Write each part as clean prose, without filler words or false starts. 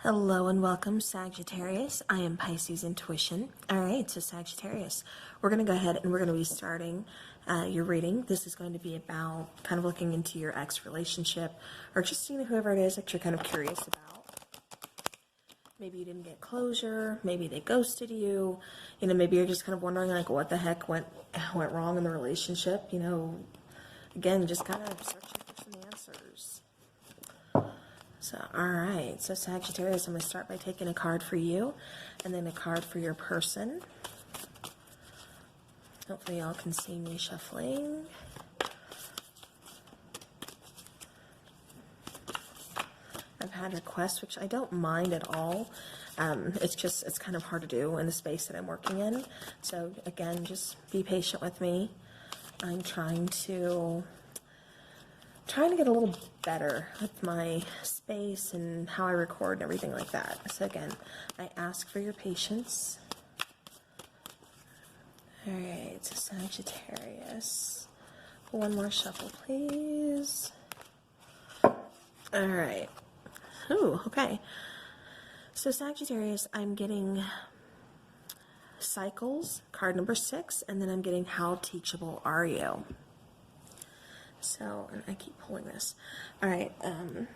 Hello and welcome, Sagittarius. I am Pisces Intuition. All right, so Sagittarius, we're going to go ahead and we're going to be starting your reading. This is going to be about kind of looking into your ex relationship, or just whoever it is that you're kind of curious about. Maybe you didn't get closure. Maybe they ghosted you. Maybe you're just kind of wondering like what the heck went wrong in the relationship. Again, just kind of searching for some answers. So, alright, so Sagittarius, I'm going to start by taking a card for you, and then a card for your person. Hopefully y'all can see me shuffling. I've had requests, which I don't mind at all. It's kind of hard to do in the space that I'm working in. So, again, just be patient with me. I'm trying to get a little better with my space and how I record and everything like that. So again, I ask for your patience. Alright, so Sagittarius. One more shuffle, please. Alright. Ooh, okay. So Sagittarius, I'm getting cycles, card number 6, and then I'm getting how teachable are you? So, and I keep pulling this. All right, let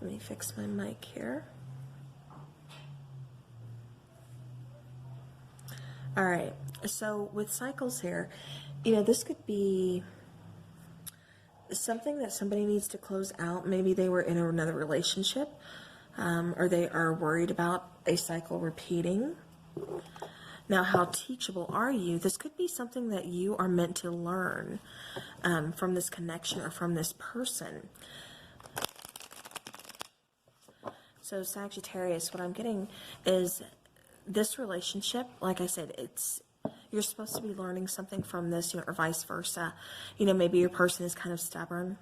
me fix my mic here. All right, so with cycles here, this could be something that somebody needs to close out. Maybe they were in another relationship, or they are worried about a cycle repeating. Now, how teachable are you? This could be something that you are meant to learn from this connection or from this person. So, Sagittarius, what I'm getting is this relationship, like I said, you're supposed to be learning something from this, or vice versa. Maybe your person is kind of stubborn.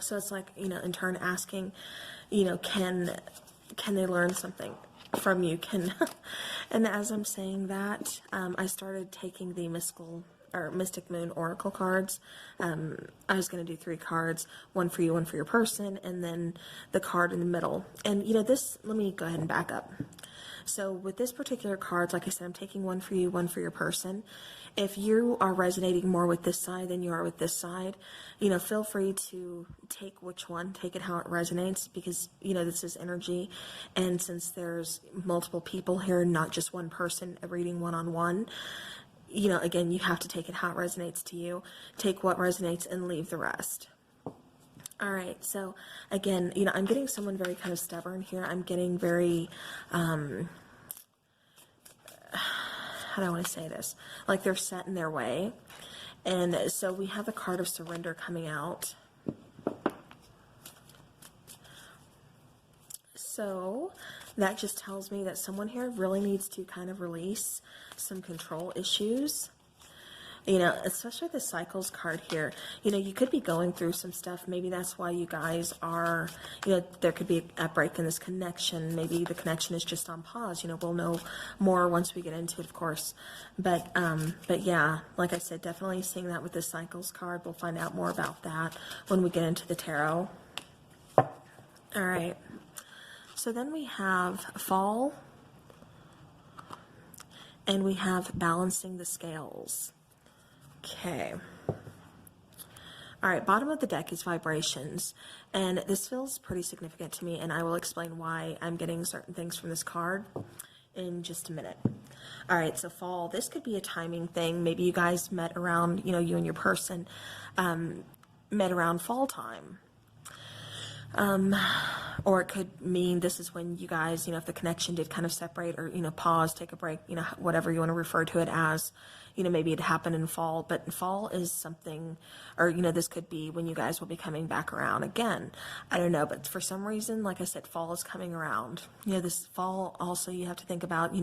So it's like, in turn asking, can they learn something from you? And as I'm saying that, I started taking the Mystic Moon Oracle cards. I was going to do 3 cards, one for you, one for your person, and then the card in the middle. And let me go ahead and back up. So with this particular card, like I said, I'm taking one for you, one for your person. If you are resonating more with this side than you are with this side, feel free to take which one, take it how it resonates, because, this is energy. And since there's multiple people here, not just one person reading one-on-one, again, you have to take it how it resonates to you. Take what resonates and leave the rest. All right, so again, I'm getting someone very kind of stubborn here. I'm getting very, how do I want to say this? Like they're set in their way. And so we have the card of surrender coming out. So that just tells me that someone here really needs to kind of release some control issues. Especially the cycles card here, you could be going through some stuff. Maybe that's why you guys are, there could be a break in this connection. Maybe the connection is just on pause. We'll know more once we get into it, of course. But yeah, like I said, definitely seeing that with the cycles card. We'll find out more about that when we get into the tarot. All right. So then we have fall, and we have balancing the scales. Okay. All right, bottom of the deck is vibrations, and this feels pretty significant to me, and I will explain why I'm getting certain things from this card in just a minute. All right, so fall, this could be a timing thing. Maybe you guys met around, you and your person met around fall time. Or it could mean this is when you guys, if the connection did kind of separate or, pause, take a break, whatever you want to refer to it as, maybe it happened in fall, but fall is something, or, this could be when you guys will be coming back around again. I don't know, but for some reason, like I said, fall is coming around. This fall also you have to think about,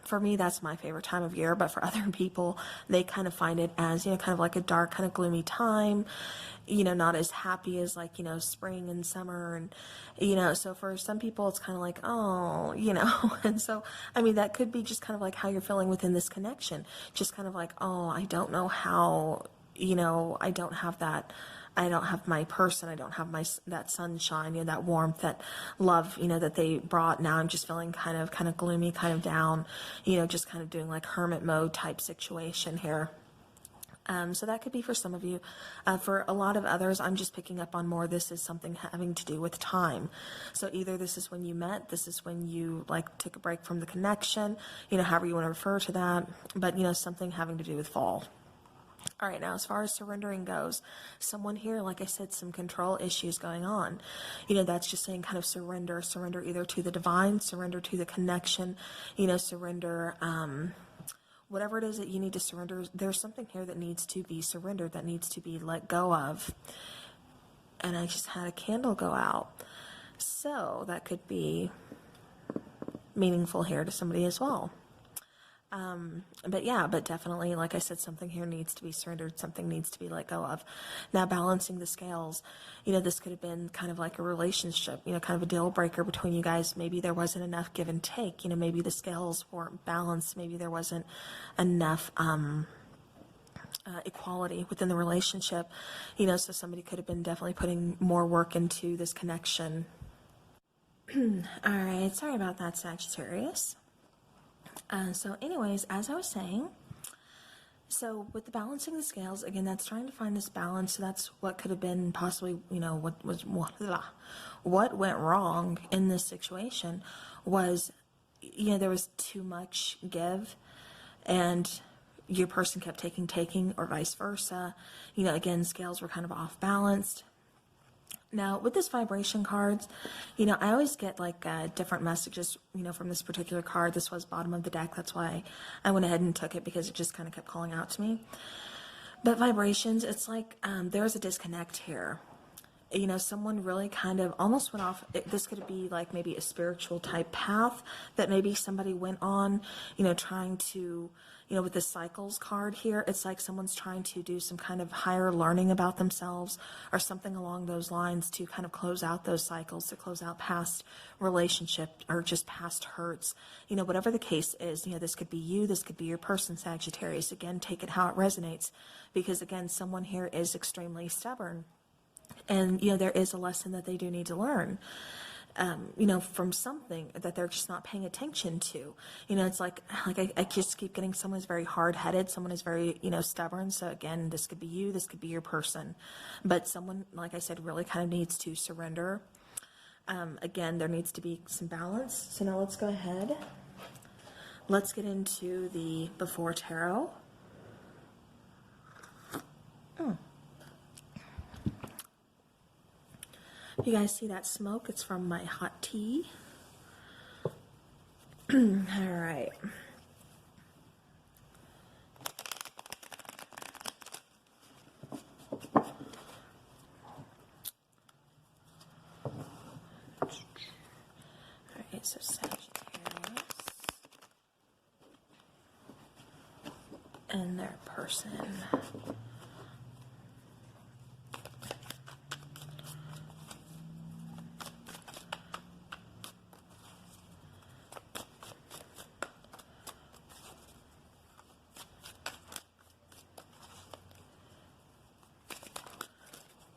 for me, that's my favorite time of year, but for other people, they kind of find it as, kind of like a dark, kind of gloomy time, not as happy as like, spring and summer. And, so for some people, it's kind of like, oh, and so, I mean, that could be just kind of like how you're feeling within this connection. Just kind of like, oh, I don't know how, I don't have that I don't have my person, I don't have that sunshine, that warmth, that love, that they brought. Now I'm just feeling kind of gloomy, kind of down, just kind of doing like hermit mode type situation here. So that could be for some of you. For a lot of others, I'm just picking up on more. This is something having to do with time. So either this is when you met, this is when you like took a break from the connection, however you want to refer to that, but something having to do with fall. All right, now as far as surrendering goes, someone here, like I said, some control issues going on. That's just saying kind of surrender either to the divine, surrender to the connection, surrender, whatever it is that you need to surrender. There's something here that needs to be surrendered, that needs to be let go of. And I just had a candle go out. So that could be meaningful here to somebody as well. But definitely, like I said, something here needs to be surrendered, something needs to be let go of. Now, balancing the scales, this could have been kind of like a relationship, kind of a deal breaker between you guys. Maybe there wasn't enough give and take, maybe the scales weren't balanced, maybe there wasn't enough, equality within the relationship, so somebody could have been definitely putting more work into this connection. All right, sorry about that, Sagittarius. So anyways, as I was saying, so with the balancing the scales, again, that's trying to find this balance. So that's what could have been possibly, what went wrong in this situation was, there was too much give and your person kept taking, or vice versa. Again, scales were kind of off balanced. Now, with this vibration cards, I always get like different messages, from this particular card. This was bottom of the deck. That's why I went ahead and took it, because it just kind of kept calling out to me. But vibrations, it's like there's a disconnect here. Someone really kind of almost went off. This could be like maybe a spiritual type path that maybe somebody went on, trying to, with the cycles card here, it's like someone's trying to do some kind of higher learning about themselves or something along those lines to kind of close out those cycles, to close out past relationship or just past hurts. Whatever the case is, this could be you, this could be your person, Sagittarius. Again, take it how it resonates, because again, someone here is extremely stubborn. And, there is a lesson that they do need to learn, from something that they're just not paying attention to. It's like I just keep getting someone who's very hard-headed, someone who's very, stubborn. So again, this could be you, this could be your person. But someone, like I said, really kind of needs to surrender. Again, there needs to be some balance. So now let's go ahead. Let's get into the Before Tarot. You guys see that smoke? It's from my hot tea. All right. All right, so Sagittarius and their person.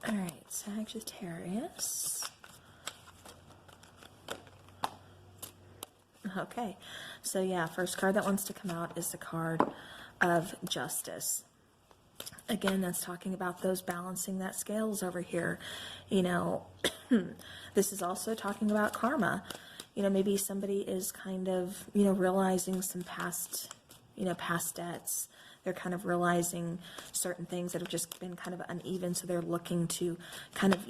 All right, Sagittarius. Okay, so yeah, first card that wants to come out is the card of Justice. Again, that's talking about those balancing that scales over here. This is also talking about karma. Maybe somebody is kind of, realizing some past debts. They're kind of realizing certain things that have just been kind of uneven, so they're looking to kind of,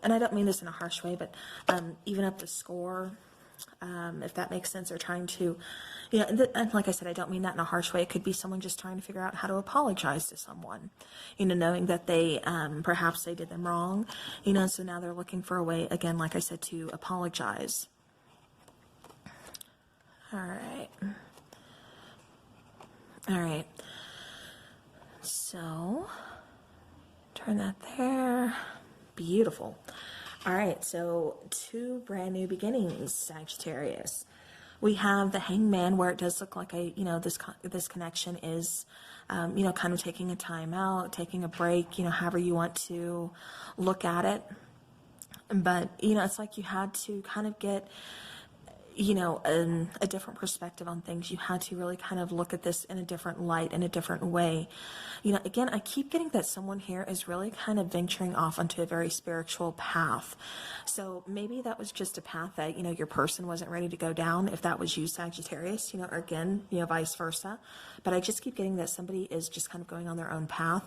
and I don't mean this in a harsh way, but even up the score, if that makes sense, or trying to, and like I said, I don't mean that in a harsh way. It could be someone just trying to figure out how to apologize to someone, knowing that they, perhaps they did them wrong, so now they're looking for a way, again, like I said, to apologize. All right. All right. So, turn that there. Beautiful. All right, so 2 brand new beginnings, Sagittarius. We have the Hangman, where it does look like this connection is, kind of taking a time out, taking a break, however you want to look at it. But, it's like you had to kind of get, a different perspective on things. You had to really kind of look at this in a different light, in a different way. Again, I keep getting that someone here is really kind of venturing off onto a very spiritual path. So maybe that was just a path that, your person wasn't ready to go down, if that was you, Sagittarius, or again, vice versa. But I just keep getting that somebody is just kind of going on their own path.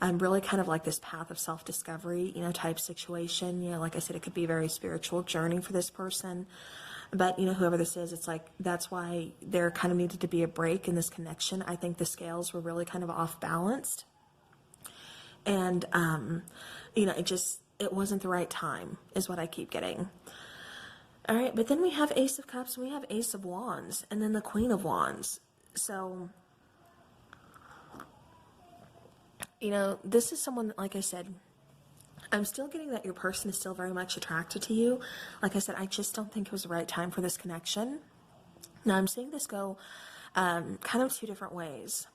Really kind of like this path of self-discovery, type situation. Like I said, it could be a very spiritual journey for this person. But, whoever this is, it's like, that's why there kind of needed to be a break in this connection. I think the scales were really kind of off balanced. And, it wasn't the right time, is what I keep getting. All right, but then we have Ace of Cups, and we have Ace of Wands, and then the Queen of Wands. So, this is someone that, like I said, I'm still getting that your person is still very much attracted to you. Like I said, I just don't think it was the right time for this connection. Now, I'm seeing this go kind of two different ways.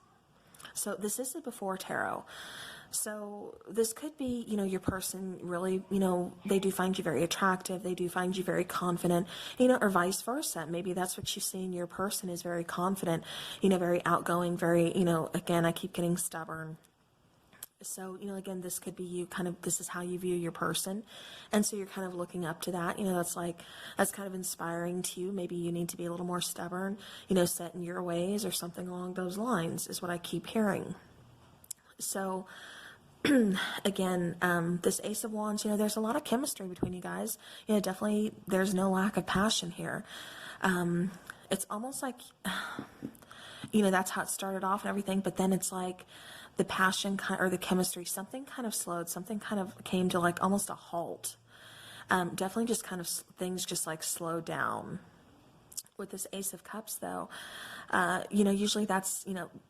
So this is the before tarot. So this could be, your person really, they do find you very attractive. They do find you very confident, or vice versa. Maybe that's what you see in your person is very confident, very outgoing, very, again, I keep getting stubborn. So, again, this could be you this is how you view your person. And so you're kind of looking up to that, that's kind of inspiring to you. Maybe you need to be a little more stubborn, set in your ways or something along those lines is what I keep hearing. So, again, this Ace of Wands, there's a lot of chemistry between you guys. Definitely there's no lack of passion here. It's almost like, that's how it started off and everything, but then it's like, the passion or the chemistry, something kind of slowed, something kind of came to like almost a halt. Definitely just kind of things just like slowed down. With this Ace of Cups though, usually that's,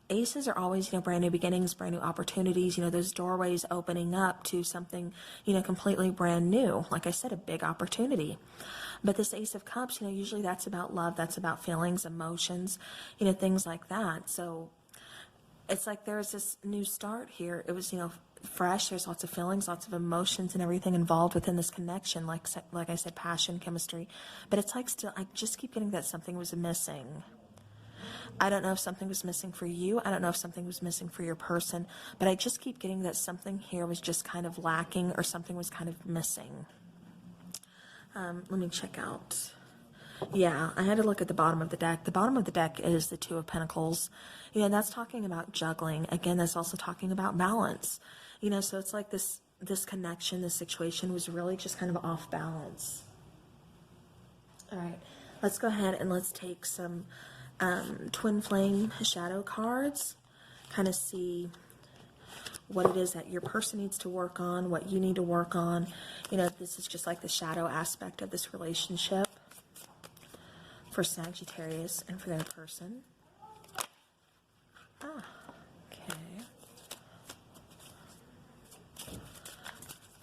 aces are always, brand new beginnings, brand new opportunities, those doorways opening up to something, completely brand new. Like I said, a big opportunity. But this Ace of Cups, usually that's about love, that's about feelings, emotions, things like that. So it's like there's this new start here. It was, fresh. There's lots of feelings, lots of emotions and everything involved within this connection. Like I said, passion, chemistry. But it's like still, I just keep getting that something was missing. I don't know if something was missing for you. I don't know if something was missing for your person. But I just keep getting that something here was just kind of lacking or something was kind of missing. Let me check out. Yeah, I had to look at the bottom of the deck. The bottom of the deck is the Two of Pentacles. That's talking about juggling. Again, that's also talking about balance. So it's like this connection, this situation was really just kind of off balance. All right, let's go ahead and let's take some twin flame shadow cards. Kind of see what it is that your person needs to work on, what you need to work on. This is just like the shadow aspect of this relationship for Sagittarius and for their person. Okay.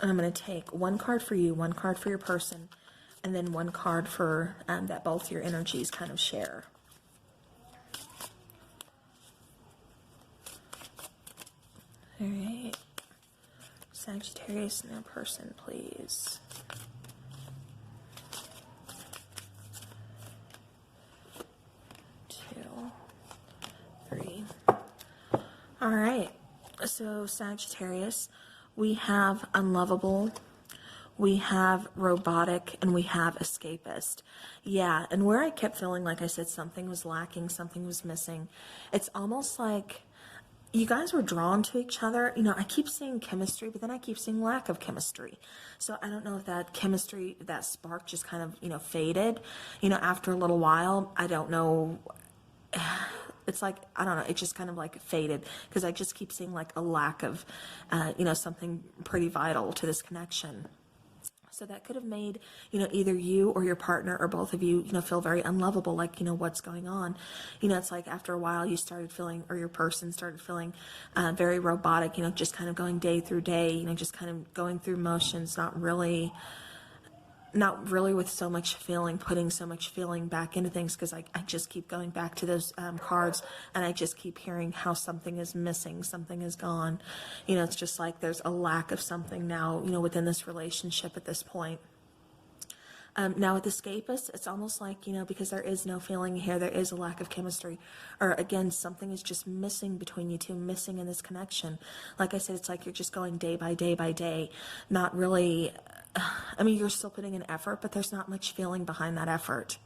I'm going to take one card for you, one card for your person, and then one card for that both your energies kind of share. All right. Sagittarius and their person, please. All right, so Sagittarius, we have unlovable, we have robotic, and we have escapist. Yeah, and where I kept feeling like I said something was lacking, something was missing, it's almost like you guys were drawn to each other. I keep seeing chemistry, but then I keep seeing lack of chemistry. So I don't know if that chemistry, that spark just kind of, faded, after a little while. I don't know. It's like, I don't know, it just kind of like faded because I just keep seeing like a lack of, something pretty vital to this connection. So that could have made, either you or your partner or both of you, feel very unlovable, like, what's going on. It's like after a while you started feeling, or your person started feeling very robotic, just kind of going day through day, just kind of going through motions, not really, not really with so much feeling, putting so much feeling back into things, because I just keep going back to those cards, and I just keep hearing how something is missing, something is gone. You know, it's just like there's a lack of something now, you know, within this relationship at this point. Now with escapists, it's almost like, you know, because there is no feeling here, there is a lack of chemistry, or again, something is just missing between you two, missing in this connection. Like I said, it's like you're just going day by day by day, not really, I mean, you're still putting in effort, but there's not much feeling behind that effort.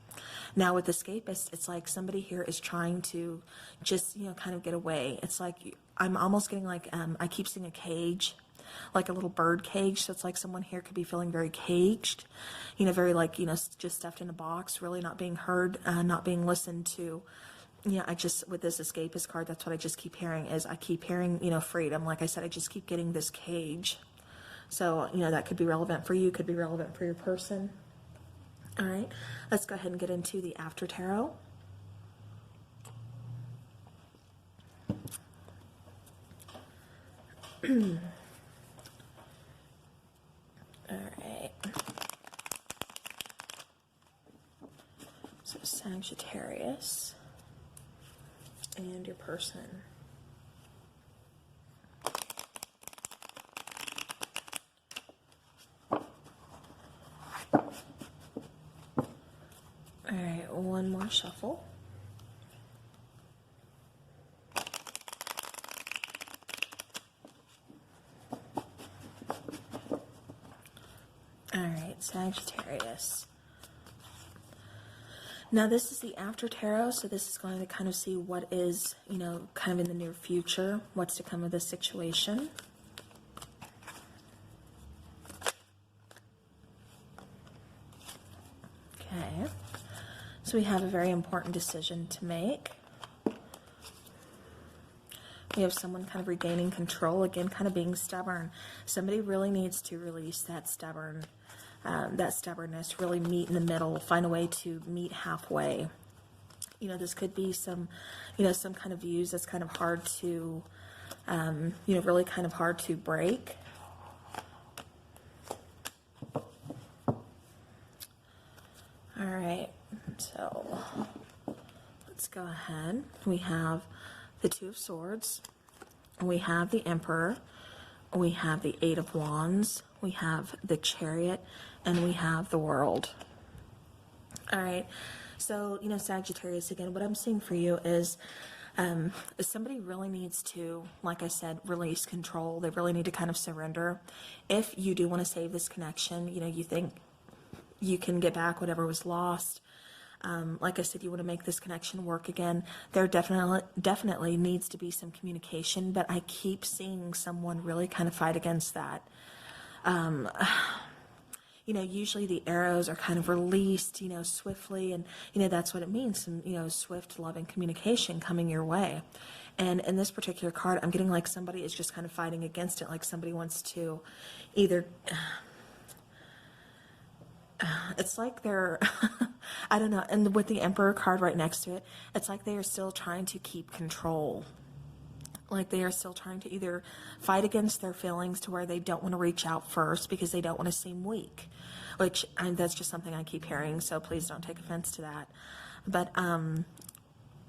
Now with escapists, it's like somebody here is trying to just, you know, kind of get away. It's like, I'm almost getting like, I keep seeing a cage, like a little bird cage. So it's like someone here could be feeling very caged, you know, very like, you know, just stuffed in a box, really not being heard, not being listened to. You know, I just, with this escapist card, that's what I just keep hearing is I keep hearing, you know, freedom. Like I said, I just keep getting this cage. So, you know, that could be relevant for you, could be relevant for your person. All right, let's go ahead and get into the after tarot. All right. So Sagittarius and your person. All right, one more shuffle. All right, Sagittarius. Now this is the after tarot, so this is going to kind of see what is, you know, kind of in the near future, what's to come of this situation. Okay, so we have a very important decision to make. We have someone kind of regaining control, again, kind of being stubborn. Somebody really needs to release that stubbornness, really meet in the middle, find a way to meet halfway. You know, this could be some, you know, some kind of views that's kind of hard to, you know, really kind of hard to break. All right, so let's go ahead. We have the Two of Swords, we have the Emperor, we have the Eight of Wands, we have the Chariot, and we have the World. All right, so, you know, Sagittarius, again, what I'm seeing for you is somebody really needs to, like I said, release control. They really need to kind of surrender. If you do want to save this connection, you know, you think you can get back whatever was lost. Like I said, you want to make this connection work again. There definitely needs to be some communication, but I keep seeing someone really kind of fight against that. You know, usually the arrows are kind of released, you know, swiftly, and, you know, that's what it means, some, you know, swift, loving communication coming your way. And in this particular card, I'm getting like somebody is just kind of fighting against it, like somebody wants to either... it's like they're, I don't know, and with the Emperor card right next to it, it's like they are still trying to keep control. Like they are still trying to either fight against their feelings to where they don't want to reach out first because they don't want to seem weak, which that's just something I keep hearing, so please don't take offense to that.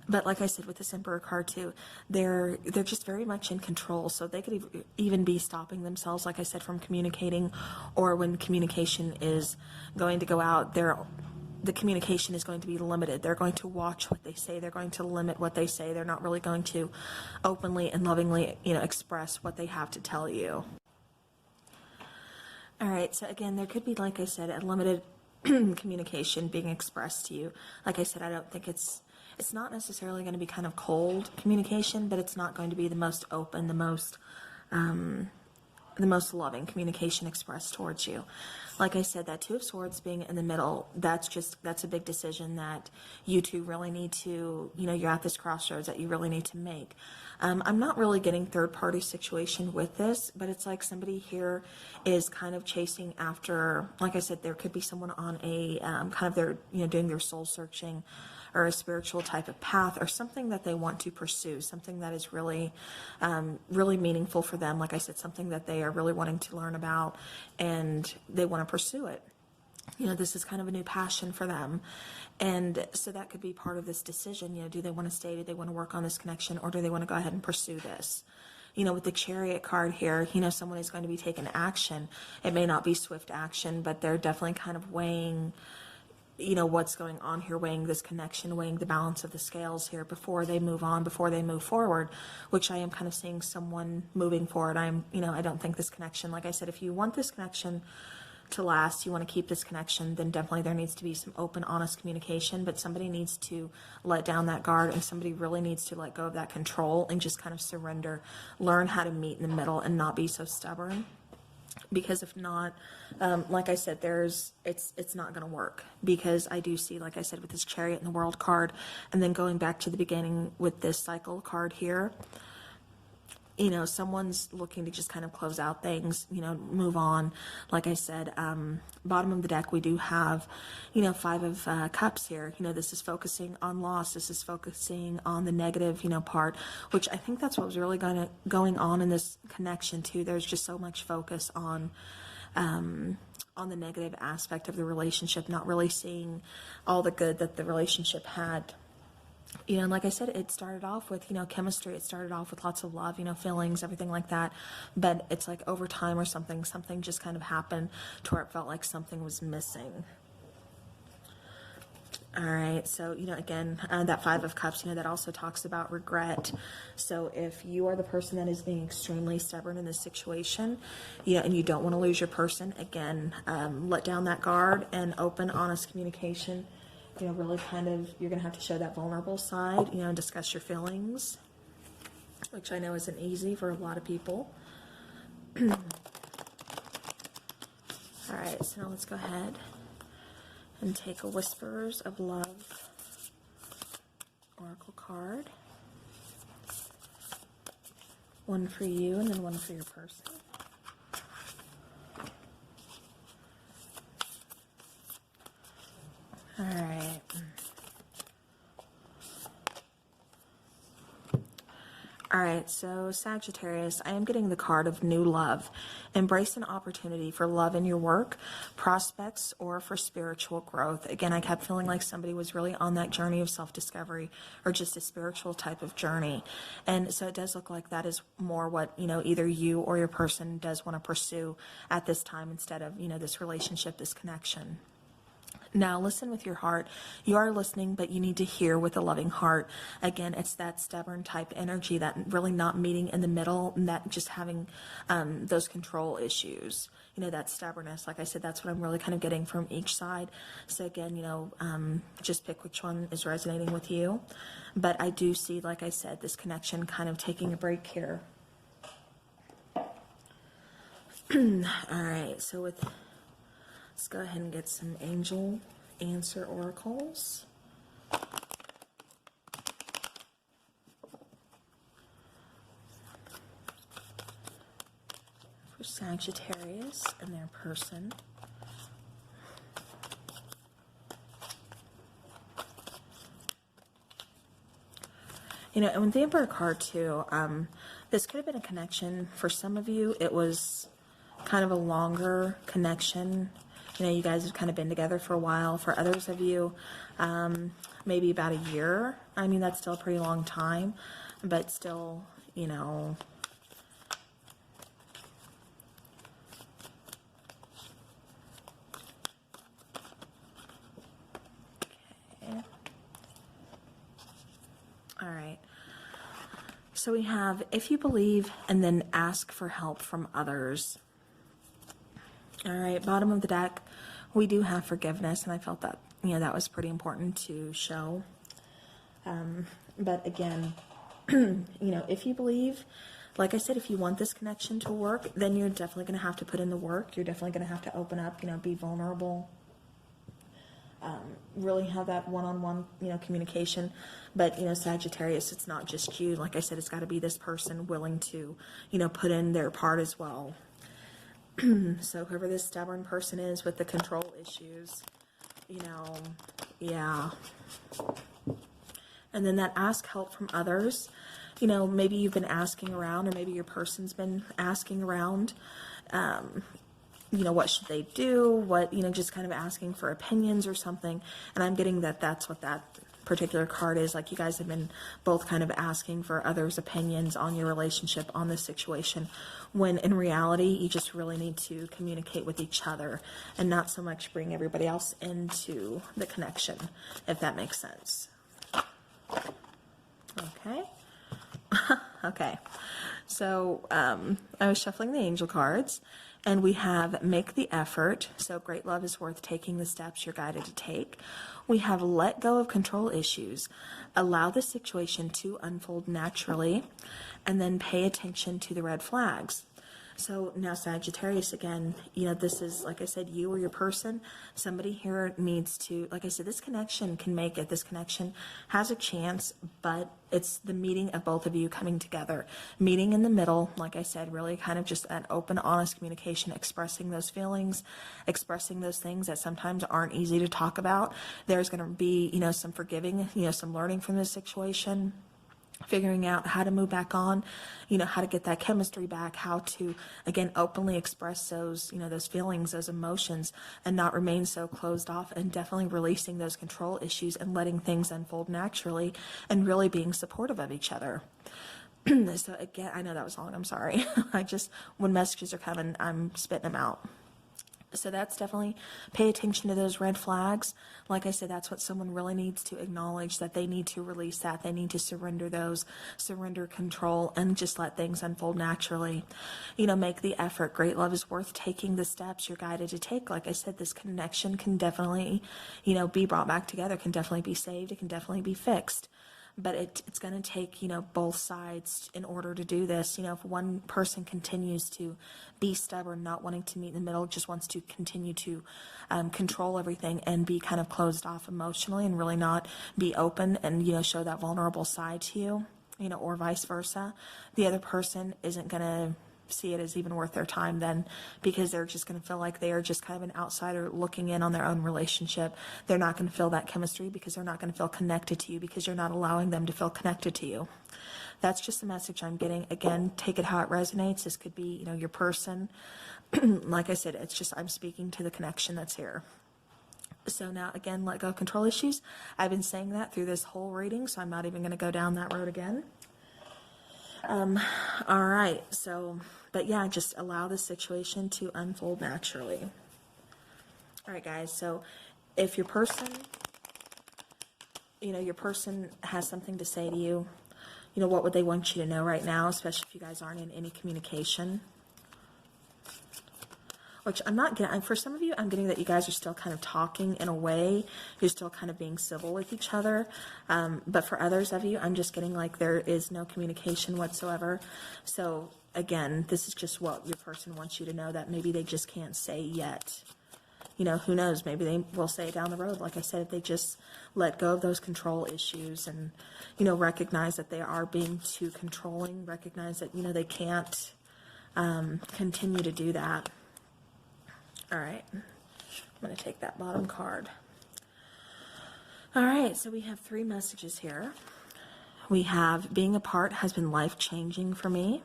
But like I said, with this Emperor card too, they're just very much in control. So they could even be stopping themselves, like I said, from communicating, or when communication is going to go out, the communication is going to be limited. They're going to watch what they say. They're going to limit what they say. They're not really going to openly and lovingly, you know, express what they have to tell you. All right. So again, there could be, like I said, a limited communication being expressed to you. Like I said, I don't think it's not necessarily going to be kind of cold communication, but it's not going to be the most open, the most loving communication expressed towards you. Like I said, that Two of Swords being in the middle, that's a big decision that you two really need to, you know, you're at this crossroads that you really need to make. I'm not really getting third-party situation with this, but it's like somebody here is kind of chasing after, like I said, there could be someone on a kind of their, you know, doing their soul searching, or a spiritual type of path, or something that they want to pursue, something that is really, really meaningful for them. Like I said, something that they are really wanting to learn about, and they want to pursue it. You know, this is kind of a new passion for them. And so that could be part of this decision. You know, do they want to stay? Do they want to work on this connection? Or do they want to go ahead and pursue this? You know, with the Chariot card here, you know, someone is going to be taking action. It may not be swift action, but they're definitely kind of weighing, you know, what's going on here, weighing this connection, weighing the balance of the scales here before they move on, before they move forward, which I am kind of seeing someone moving forward. You know, I don't think this connection, like I said, if you want this connection to last, you want to keep this connection, then definitely there needs to be some open, honest communication, but somebody needs to let down that guard, and somebody really needs to let go of that control and just kind of surrender, learn how to meet in the middle and not be so stubborn. Because if not, like I said, it's not going to work, because I do see, like I said, with this Chariot and the World card, and then going back to the beginning with this Cycle card here, you know, someone's looking to just kind of close out things, you know, move on. Like I said, bottom of the deck, we do have, you know, Five of Cups here. You know, this is focusing on loss. This is focusing on the negative, you know, part, which I think that's what was really going on in this connection too. There's just so much focus on the negative aspect of the relationship, not really seeing all the good that the relationship had. You know, and like I said, it started off with, you know, chemistry. It started off with lots of love, you know, feelings, everything like that. But it's like over time or something just kind of happened to where it felt like something was missing. All right. So, you know, again, that Five of Cups, you know, that also talks about regret. So if you are the person that is being extremely stubborn in this situation, you know, and you don't want to lose your person, again, let down that guard and open, honest communication. You know, really kind of, you're going to have to show that vulnerable side, you know, and discuss your feelings, which I know isn't easy for a lot of people. All right, so now let's go ahead and take a Whisperers of Love Oracle card. One for you and then one for your person. All right. All right, so Sagittarius, I am getting the card of new love. Embrace an opportunity for love in your work, prospects, or for spiritual growth. Again, I kept feeling like somebody was really on that journey of self-discovery, or just a spiritual type of journey. And so it does look like that is more what, you know, either you or your person does want to pursue at this time, instead of, you know, this relationship, this connection. Now, listen with your heart. You are listening, but you need to hear with a loving heart. Again, it's that stubborn type energy, that really not meeting in the middle, and that just having those control issues. You know, that stubbornness. Like I said, that's what I'm really kind of getting from each side. So again, you know, just pick which one is resonating with you. But I do see, like I said, this connection kind of taking a break here. All right, so let's go ahead and get some angel answer oracles. For Sagittarius and their person. You know, and with the Emperor card too, this could have been a connection. For some of you, it was kind of a longer connection. You know, you guys have kind of been together for a while. For others of you, maybe about a year. I mean, that's still a pretty long time, but still, you know. Okay. All right. So we have, if you believe, and then ask for help from others. All right, bottom of the deck, we do have forgiveness, and I felt that, you know, that was pretty important to show. But again, you know, if you believe, like I said, if you want this connection to work, then you're definitely going to have to put in the work. You're definitely going to have to open up, you know, be vulnerable. Really have that one-on-one, you know, communication. But, you know, Sagittarius, it's not just you. Like I said, it's got to be this person willing to, you know, put in their part as well. So whoever this stubborn person is with the control issues, you know, yeah. And then that ask help from others. You know, maybe you've been asking around, or maybe your person's been asking around. You what should they do? What, just kind of asking for opinions or something. And I'm getting that that's what that particular card is. Like, you guys have been both kind of asking for others' opinions on your relationship, on this situation, when in reality, you just really need to communicate with each other and not so much bring everybody else into the connection, if that makes sense. Okay. Okay. So I was shuffling the angel cards, and we have make the effort. So great love is worth taking the steps you're guided to take. We have let go of control issues. Allow the situation to unfold naturally, and then pay attention to the red flags. So now Sagittarius, again, this is, like I said, you or your person. Somebody here needs to, like I said, this connection can make it. This connection has a chance, but it's the meeting of both of you coming together. Meeting in the middle, like I said, really kind of just an open, honest communication, expressing those feelings, expressing those things that sometimes aren't easy to talk about. There's going to be, some forgiving, some learning from this situation. Figuring out how to move back on, how to get that chemistry back, how to, again, openly express those, those feelings, those emotions, and not remain so closed off, and definitely releasing those control issues and letting things unfold naturally and really being supportive of each other. So again, I know that was long, I'm sorry. When messages are coming, I'm spitting them out. So that's definitely pay attention to those red flags. Like I said, that's what someone really needs to acknowledge, that they need to release that. They need to surrender those, surrender control, and just let things unfold naturally. Make the effort. Great love is worth taking the steps you're guided to take. Like I said, this connection can definitely, be brought back together, can definitely be saved. It can definitely be fixed. But it's going to take, both sides in order to do this. If one person continues to be stubborn, not wanting to meet in the middle, just wants to continue to control everything and be kind of closed off emotionally and really not be open and, show that vulnerable side to you, or vice versa, the other person isn't going to see it as even worth their time then, because they're just going to feel like they are just kind of an outsider looking in on their own relationship. They're not going to feel that chemistry because they're not going to feel connected to you, because you're not allowing them to feel connected to you. That's just the message I'm getting. Again, take it how it resonates. This could be, your person. Like I said, it's just, I'm speaking to the connection that's here. So now, again, let go of control issues. I've been saying that through this whole reading, so I'm not even going to go down that road again. All right, so, but yeah, just allow the situation to unfold naturally. All right, guys, so if your person, your person has something to say to you, what would they want you to know right now, especially if you guys aren't in any communication? Which I'm not getting, for some of you, I'm getting that you guys are still kind of talking in a way. You're still kind of being civil with each other. But for others of you, I'm just getting like there is no communication whatsoever. So again, this is just what your person wants you to know, that maybe they just can't say yet. Who knows? Maybe they will say it down the road. Like I said, if they just let go of those control issues and, recognize that they are being too controlling, recognize that, they can't continue to do that. All right, I'm going to take that bottom card. All right, so we have 3 messages here. We have, being apart has been life-changing for me.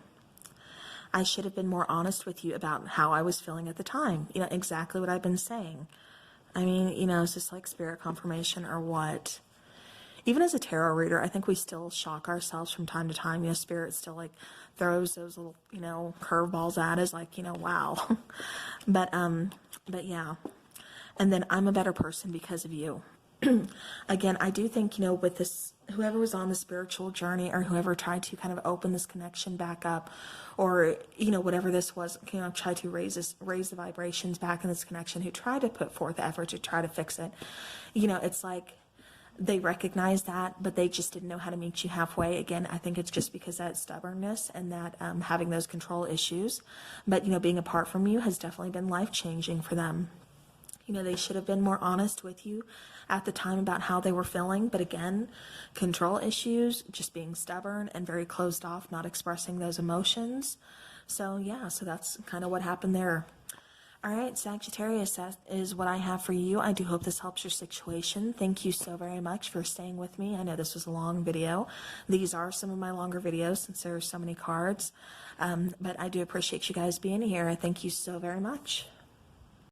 I should have been more honest with you about how I was feeling at the time. Exactly what I've been saying. I mean, is this like spirit confirmation or what? Even as a tarot reader, I think we still shock ourselves from time to time. Spirit still like throws those little, curveballs at us, like, wow. But yeah. And then I'm a better person because of you. Again, I do think, with this, whoever was on the spiritual journey or whoever tried to kind of open this connection back up, or, whatever this was, try to raise the vibrations back in this connection, who tried to put forth the effort to try to fix it, it's like, they recognize that, but they just didn't know how to meet you halfway. Again, I think it's just because of that stubbornness and that having those control issues. But, being apart from you has definitely been life-changing for them. They should have been more honest with you at the time about how they were feeling. But again, control issues, just being stubborn and very closed off, not expressing those emotions. So, yeah, so that's kind of what happened there. All right, Sagittarius, that is what I have for you. I do hope this helps your situation. Thank you so very much for staying with me. I know this was a long video. These are some of my longer videos since there are so many cards. But I do appreciate you guys being here. Thank you so very much.